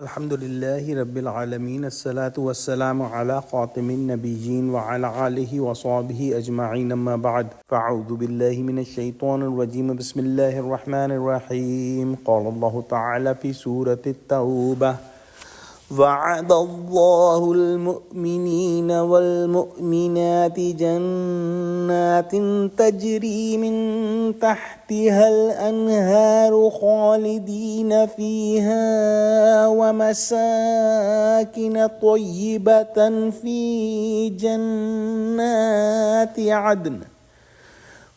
Alhamdulillahi Rabbil Alameen. As-salatu was-salamu ala khatimin nabiyyin wa ala alihi wa sahbihi ajma'in amma ba'd. Fa'udhu billahi minash shaitanir rajim. Bismillahir rahmanir rahim. Qala Allahu ta'ala fi Surah Tawba. وعد الله المؤمنين والمؤمنات جنات تجري من تحتها الأنهار خالدين فيها ومساكن طيبة في جنات عدن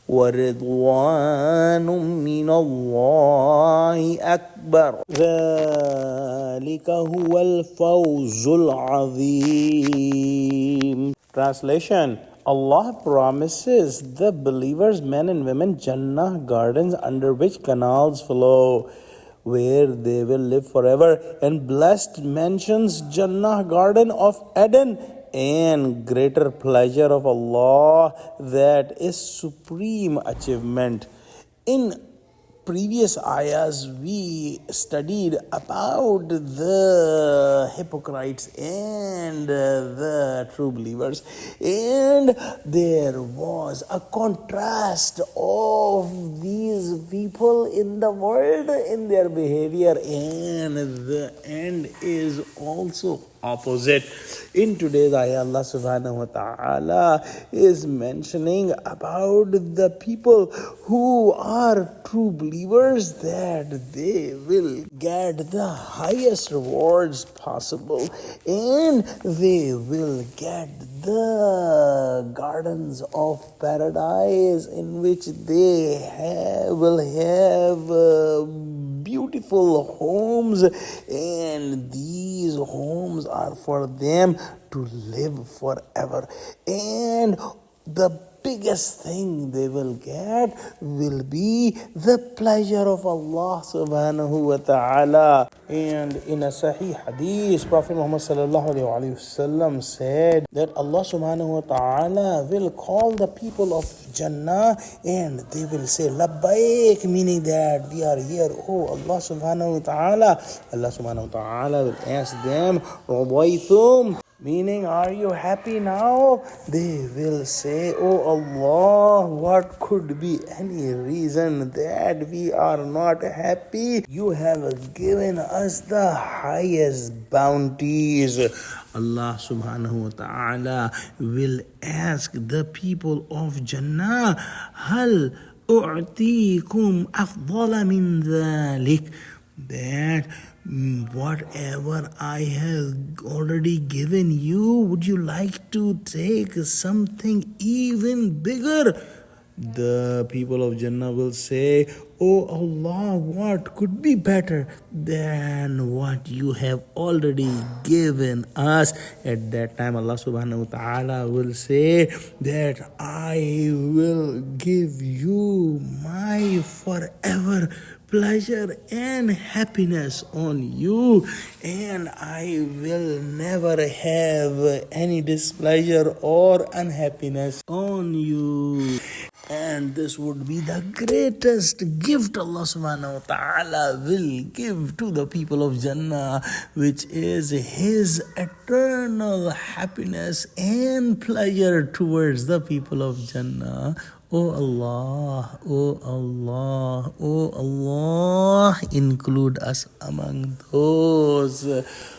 ورضوان من الله أكبر ذلك هو الفوز العظيم. Translation: Allah promises the believers, men and women, Jannah, gardens under which canals flow, where they will live forever, and blessed mansions, Jannah, garden of Eden, and greater pleasure of Allah, that is supreme achievement. In previous ayahs, we studied about the hypocrites and the true believers, and there was a contrast of these people in the world in their behavior, and the end is also opposite. In today's ayah, Allah subhanahu wa ta'ala is mentioning about the people who are true believers, that they will get the highest rewards possible, and they will get the gardens of paradise in which they will have beautiful homes, and these homes are for them to live forever. And the biggest thing they will get will be the pleasure of Allah subhanahu wa ta'ala. And in a Sahih Hadith, Prophet Muhammad sallallahu alayhi wa sallam said that Allah subhanahu wa ta'ala will call the people of Jannah, and they will say Labbaik, meaning that we are here, oh Allah subhanahu wa ta'ala. Allah subhanahu wa ta'ala will ask them Radaitum, meaning, are you happy now? They will say, oh Allah, what could be any reason that we are not happy? You have given us the highest bounties. Allah subhanahu wa ta'ala will ask the people of Jannah, Hal u'tikum afdala min dhalik, that whatever I have already given you, would you like to take something even bigger? The people of Jannah will say, oh Allah, what could be better than what you have already given us? At that time, Allah subhanahu wa ta'ala will say that I will give you my forever pleasure and happiness on you, and I will never have any displeasure or unhappiness on you. And this would be the greatest gift Allah subhanahu wa ta'ala will give to the people of Jannah, which is His eternal happiness and pleasure towards the people of Jannah. Oh Allah, oh Allah, oh Allah, include us among those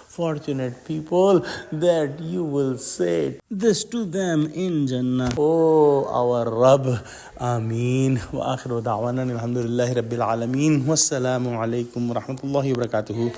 fortunate people that you will say this to them in Jannah. Oh our Rabb, Ameen. Wa akhiru da'wana alhamdulillahi Rabbil Alameen. Wassalamu alaikum wa rahmatullahi wa barakatuhu.